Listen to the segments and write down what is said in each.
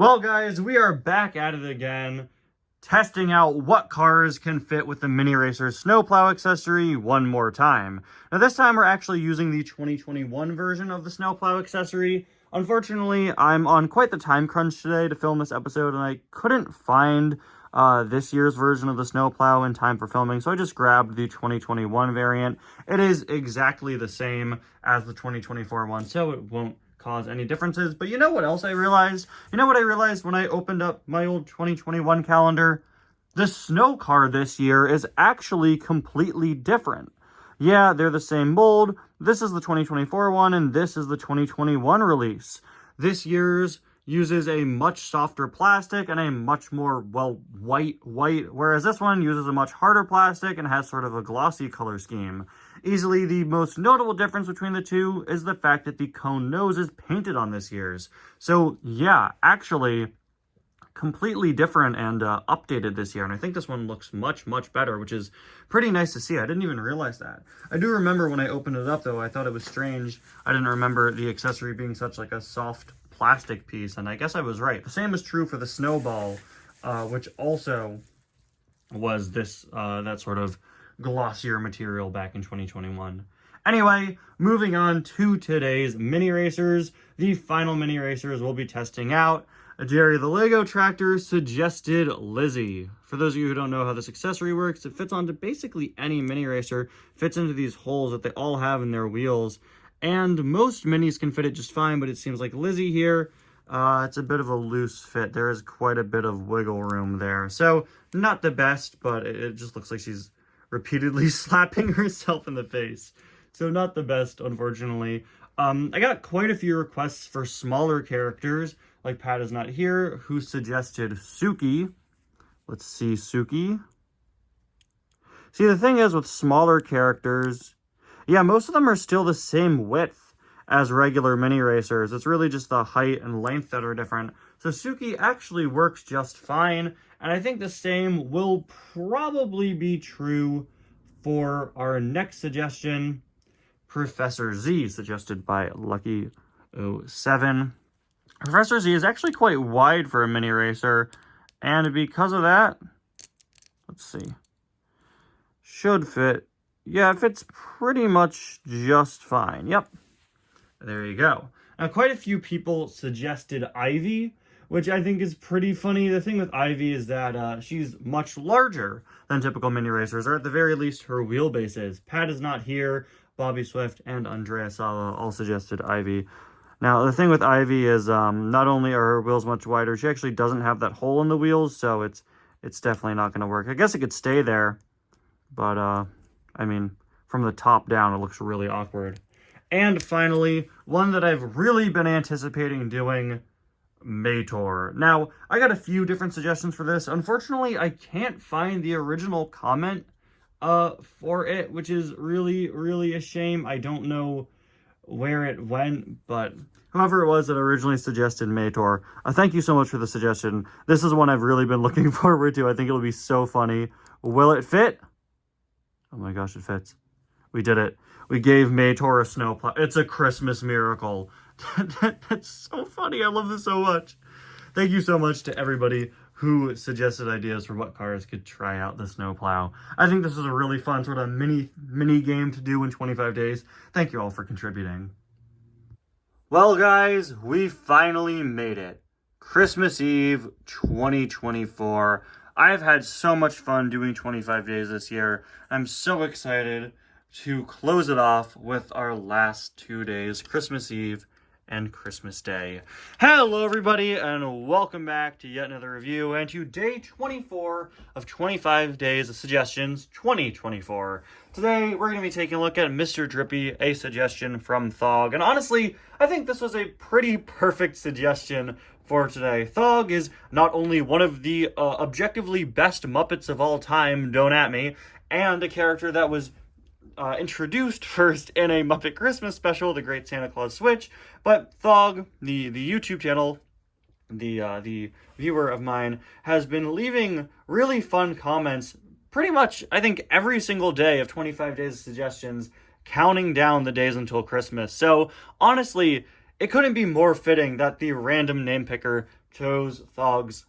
Well, guys, we are back at it again, testing out what cars can fit with the Mini Racer snowplow accessory one more time. Now, this time we're actually using the 2021 version of the snowplow accessory. Unfortunately, I'm on quite the time crunch today to film this episode, and I couldn't find this year's version of the snowplow in time for filming, so I just grabbed the 2021 variant. It is exactly the same as the 2024 one, so it won't cause any differences. But you know what else I realized? You know what I realized when I opened up my old 2021 calendar? The snow car this year is actually completely different. Yeah, they're the same mold. This is the 2024 one, and this is the 2021 release. This year's uses a much softer plastic and a much more, well, white, whereas this one uses a much harder plastic and has sort of a glossy color scheme. Easily the most notable difference between the two is the fact that the cone nose is painted on this year's. So yeah, actually completely different and updated this year, and I think this one looks much better, which is pretty nice to see. I didn't even realize that. I do remember when I opened it up, though, I thought it was strange. I didn't remember the accessory being such like a soft plastic piece, and I guess I was right. The same is true for the snowball, which also was this that sort of glossier material back in 2021. Anyway, moving on to today's mini racers. The final mini racers we'll be testing out. Jerry the Lego Tractor suggested Lizzie. For those of you who don't know how this accessory works, it fits onto basically any mini racer, fits into these holes that they all have in their wheels, and most minis can fit it just fine, but it seems like Lizzie here, it's a bit of a loose fit. There is quite a bit of wiggle room there. So, not the best, but it just looks like she's repeatedly slapping herself in the face. So not the best, unfortunately. I got quite a few requests for smaller characters, like Pat is not here, who suggested Suki. Let's see, Suki. See, the thing is with smaller characters, yeah, most of them are still the same width as regular mini racers. It's really just the height and length that are different. So Suki actually works just fine, and I think the same will probably be true for our next suggestion, Professor Z, suggested by Lucky07. Professor Z is actually quite wide for a mini racer, and because of that, let's see, should fit. Yeah, it fits pretty much just fine. Yep, there you go. Now, quite a few people suggested Ivy, which I think is pretty funny. The thing with Ivy is that she's much larger than typical mini racers, or at the very least, her wheelbase is. Pat is not here. Bobby Swift and Andrea Sala all suggested Ivy. Now, the thing with Ivy is not only are her wheels much wider, she actually doesn't have that hole in the wheels, so it's definitely not going to work. I guess it could stay there, but, I mean, from the top down, it looks really awkward. And finally, one that I've really been anticipating doing, Mator. Now, I got a few different suggestions for this. Unfortunately, I can't find the original comment for it, which is really a shame. I don't know where it went, but whoever it was that originally suggested Mator, thank you so much for the suggestion. This is one I've really been looking forward to. I think it'll be so funny. Will it fit? Oh my gosh, it fits. We did it. We gave Mator a snowplow. It's a Christmas miracle. That's so funny. I love this so much. Thank you so much to everybody who suggested ideas for what cars could try out the snowplow. I think this is a really fun sort of mini game to do in 25 days. Thank you all for contributing. Well, guys, we finally made it. Christmas Eve 2024. I've had so much fun doing 25 days this year. I'm so excited to close it off with our last 2 days, Christmas Eve and Christmas Day. Hello everybody, and welcome back to yet another review, and to day 24 of 25 days of suggestions 2024. Today we're going to be taking a look at Mr. Drippy, a suggestion from Thog, and honestly, I think this was a pretty perfect suggestion for today. Thog is not only one of the objectively best Muppets of all time, don't at me, and a character that was introduced first in a Muppet Christmas special, The Great Santa Claus Switch, but Thog, the YouTube channel, the viewer of mine, has been leaving really fun comments pretty much, I think, every single day of 25 days of suggestions, counting down the days until Christmas. So, honestly, it couldn't be more fitting that the random name picker chose Thog's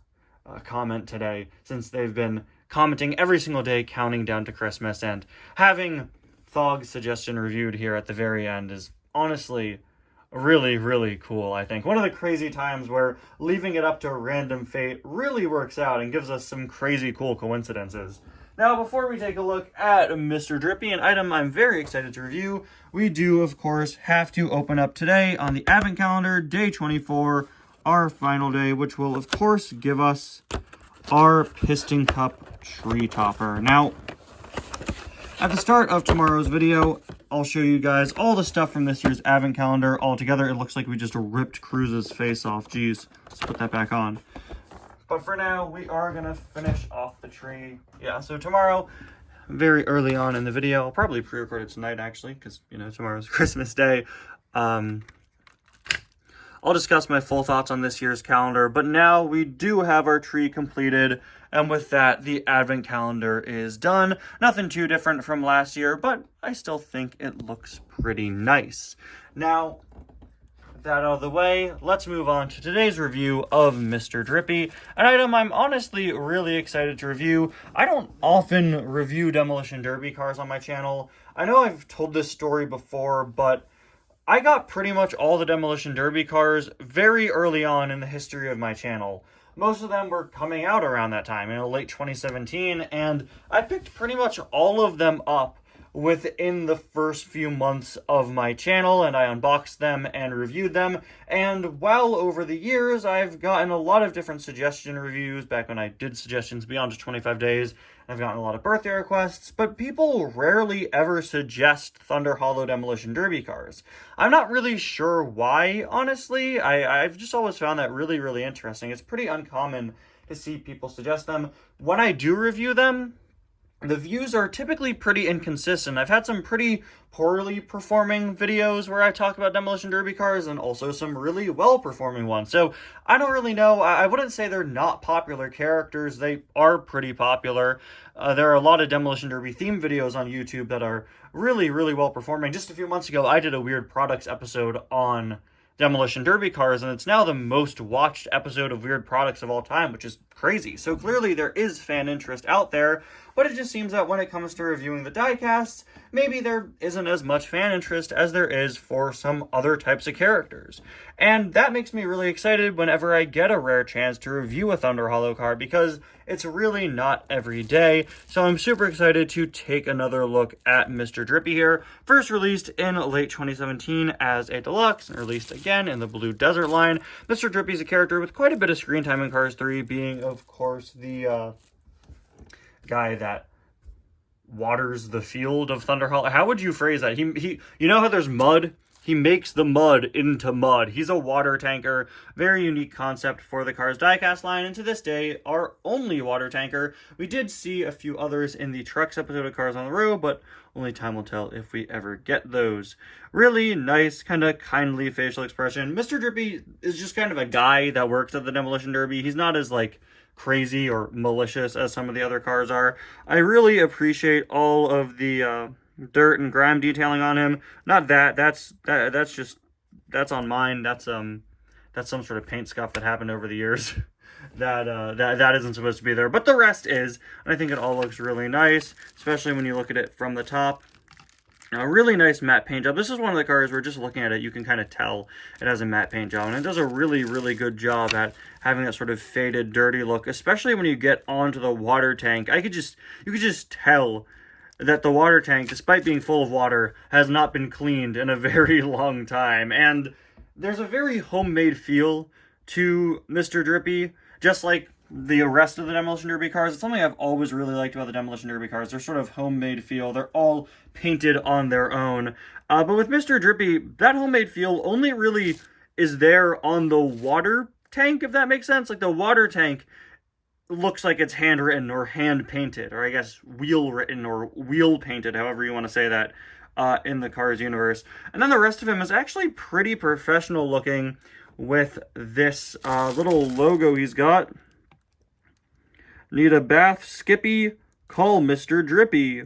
comment today, since they've been commenting every single day, counting down to Christmas, and having Thog's suggestion reviewed here at the very end is honestly really, really cool, I think. One of the crazy times where leaving it up to random fate really works out and gives us some crazy cool coincidences. Now, before we take a look at Mr. Drippy, an item I'm very excited to review, we do, of course, have to open up today on the Advent Calendar, day 24, our final day, which will, of course, give us our Piston Cup Tree Topper. Now, at the start of tomorrow's video, I'll show you guys all the stuff from this year's Advent Calendar all together. It looks like we just ripped Cruz's face off. Jeez, let's put that back on. But for now, we are going to finish off the tree. Yeah, so tomorrow, very early on in the video, I'll probably pre-record it tonight, actually, because, you know, tomorrow's Christmas Day. I'll discuss my full thoughts on this year's calendar, but now we do have our tree completed, and with that, the Advent Calendar is done. Nothing too different from last year, but I still think it looks pretty nice. Now, that out of the way, let's move on to today's review of Mr. Drippy, an item I'm honestly really excited to review. I don't often review Demolition Derby cars on my channel. I know I've told this story before, but I got pretty much all the Demolition Derby cars very early on in the history of my channel. Most of them were coming out around that time, in late 2017, and I picked pretty much all of them up within the first few months of my channel, and I unboxed them and reviewed them. And well over the years, I've gotten a lot of different suggestion reviews back when I did suggestions beyond just 25 days. I've gotten a lot of birthday requests, but people rarely ever suggest Thunder Hollow Demolition Derby cars. I'm not really sure why, honestly. I've just always found that really, really interesting. It's pretty uncommon to see people suggest them. When I do review them, the views are typically pretty inconsistent. I've had some pretty poorly performing videos where I talk about Demolition Derby cars, and also some really well-performing ones. So I don't really know. I wouldn't say they're not popular characters. They are pretty popular. There are a lot of Demolition Derby themed videos on YouTube that are really, really well-performing. Just a few months ago, I did a Weird Products episode on Demolition Derby cars, and it's now the most watched episode of Weird Products of all time, which is crazy. So clearly there is fan interest out there, but it just seems that when it comes to reviewing the diecasts, maybe there isn't as much fan interest as there is for some other types of characters. And that makes me really excited whenever I get a rare chance to review a Thunder Hollow car, because it's really not every day. So I'm super excited to take another look at Mr. Drippy here. First released in late 2017 as a deluxe, and released again in the Blue Desert line. Mr. Drippy is a character with quite a bit of screen time in Cars 3, being, of course, the guy that waters the field of Thunder Hollow. How would you phrase that? He you know how there's mud? He makes the mud into mud. He's a water tanker. Very unique concept for the Cars diecast line, and to this day, our only water tanker. We did see a few others in the Trucks episode of Cars on the Road, but only time will tell if we ever get those. Really nice, kind of kindly facial expression. Mr. Drippy is just kind of a guy that works at the Demolition Derby. He's not as, like, crazy or malicious as some of the other cars are. I really appreciate all of the dirt and grime detailing on him. Not that. That's on mine. That's some sort of paint scuff that happened over the years. that isn't supposed to be there, but the rest is, and I think it all looks really nice, especially when you look at it from the top. A really nice matte paint job. This is one of the cars where just looking at it, you can kind of tell it has a matte paint job, and it does a really, really good job at having that sort of faded, dirty look, especially when you get onto the water tank. You could just tell that the water tank, despite being full of water, has not been cleaned in a very long time, and there's a very homemade feel to Mr. Drippy, just like the rest of the Demolition Derby cars. It's something I've always really liked about the Demolition Derby cars. They're sort of homemade feel. They're all painted on their own. But with Mr. Drippy, that homemade feel only really is there on the water tank, if that makes sense. Like, the water tank looks like it's handwritten or hand painted, or I guess wheel written or wheel painted, however you want to say that, in the Cars universe. And then the rest of him is actually pretty professional looking with this little logo he's got. Need a bath, Skippy? Call Mr. Drippy.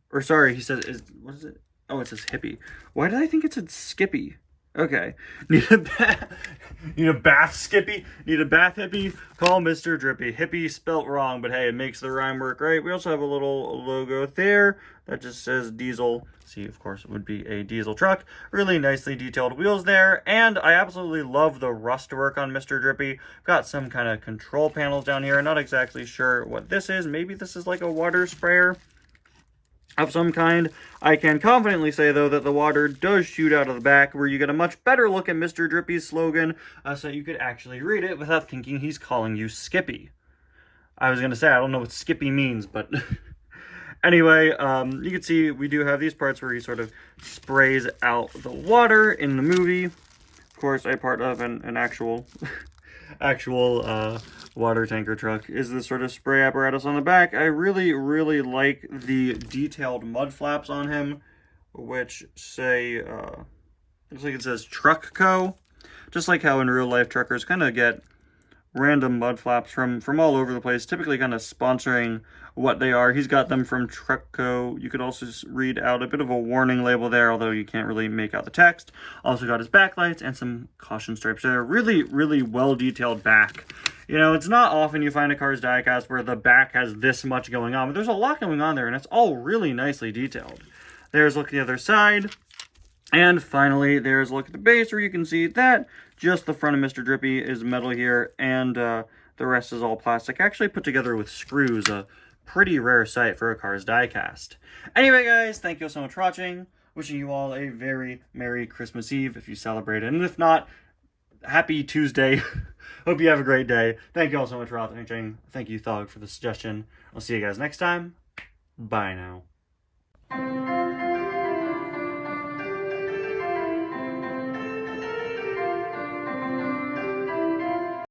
Or sorry, he says, what is it? Oh, it says Hippie. Why did I think it said Skippy? Okay. Need a bath skippy? Need a bath hippie? Call Mr. Drippy. Hippie spelt wrong, but hey, it makes the rhyme work, right? We also have a little logo there that just says diesel. See, of course, it would be a diesel truck. Really nicely detailed wheels there, and I absolutely love the rust work on Mr. Drippy. Got some kind of control panels down here. Not exactly sure what this is. Maybe this is like a water sprayer of some kind. I can confidently say, though, that the water does shoot out of the back, where you get a much better look at Mr. Drippy's slogan, so you could actually read it without thinking he's calling you Skippy. I was going to say, I don't know what Skippy means, but anyway, you can see we do have these parts where he sort of sprays out the water in the movie. Of course, a part of an actual water tanker truck is this sort of spray apparatus on the back. I really, really like the detailed mud flaps on him, which say, looks like it says Truck Co. Just like how in real life truckers kind of get random mud flaps from all over the place, typically kind of sponsoring what they are. He's got them from Truckco. You could also read out a bit of a warning label there, although you can't really make out the text. Also got his backlights and some caution stripes. They're really, really well detailed back. You know, it's not often you find a Cars diecast where the back has this much going on, but there's a lot going on there, and it's all really nicely detailed. There's a look at the other side. And finally, there's a look at the base, where you can see that just the front of Mr. Drippy is metal here, and the rest is all plastic, actually put together with screws, a pretty rare sight for a Cars diecast. Anyway, guys, thank you so much for watching. Wishing you all a very Merry Christmas Eve if you celebrate it, and if not, Happy Tuesday. Hope you have a great day. Thank you all so much for watching. Thank you, Thog, for the suggestion. I'll see you guys next time. Bye now.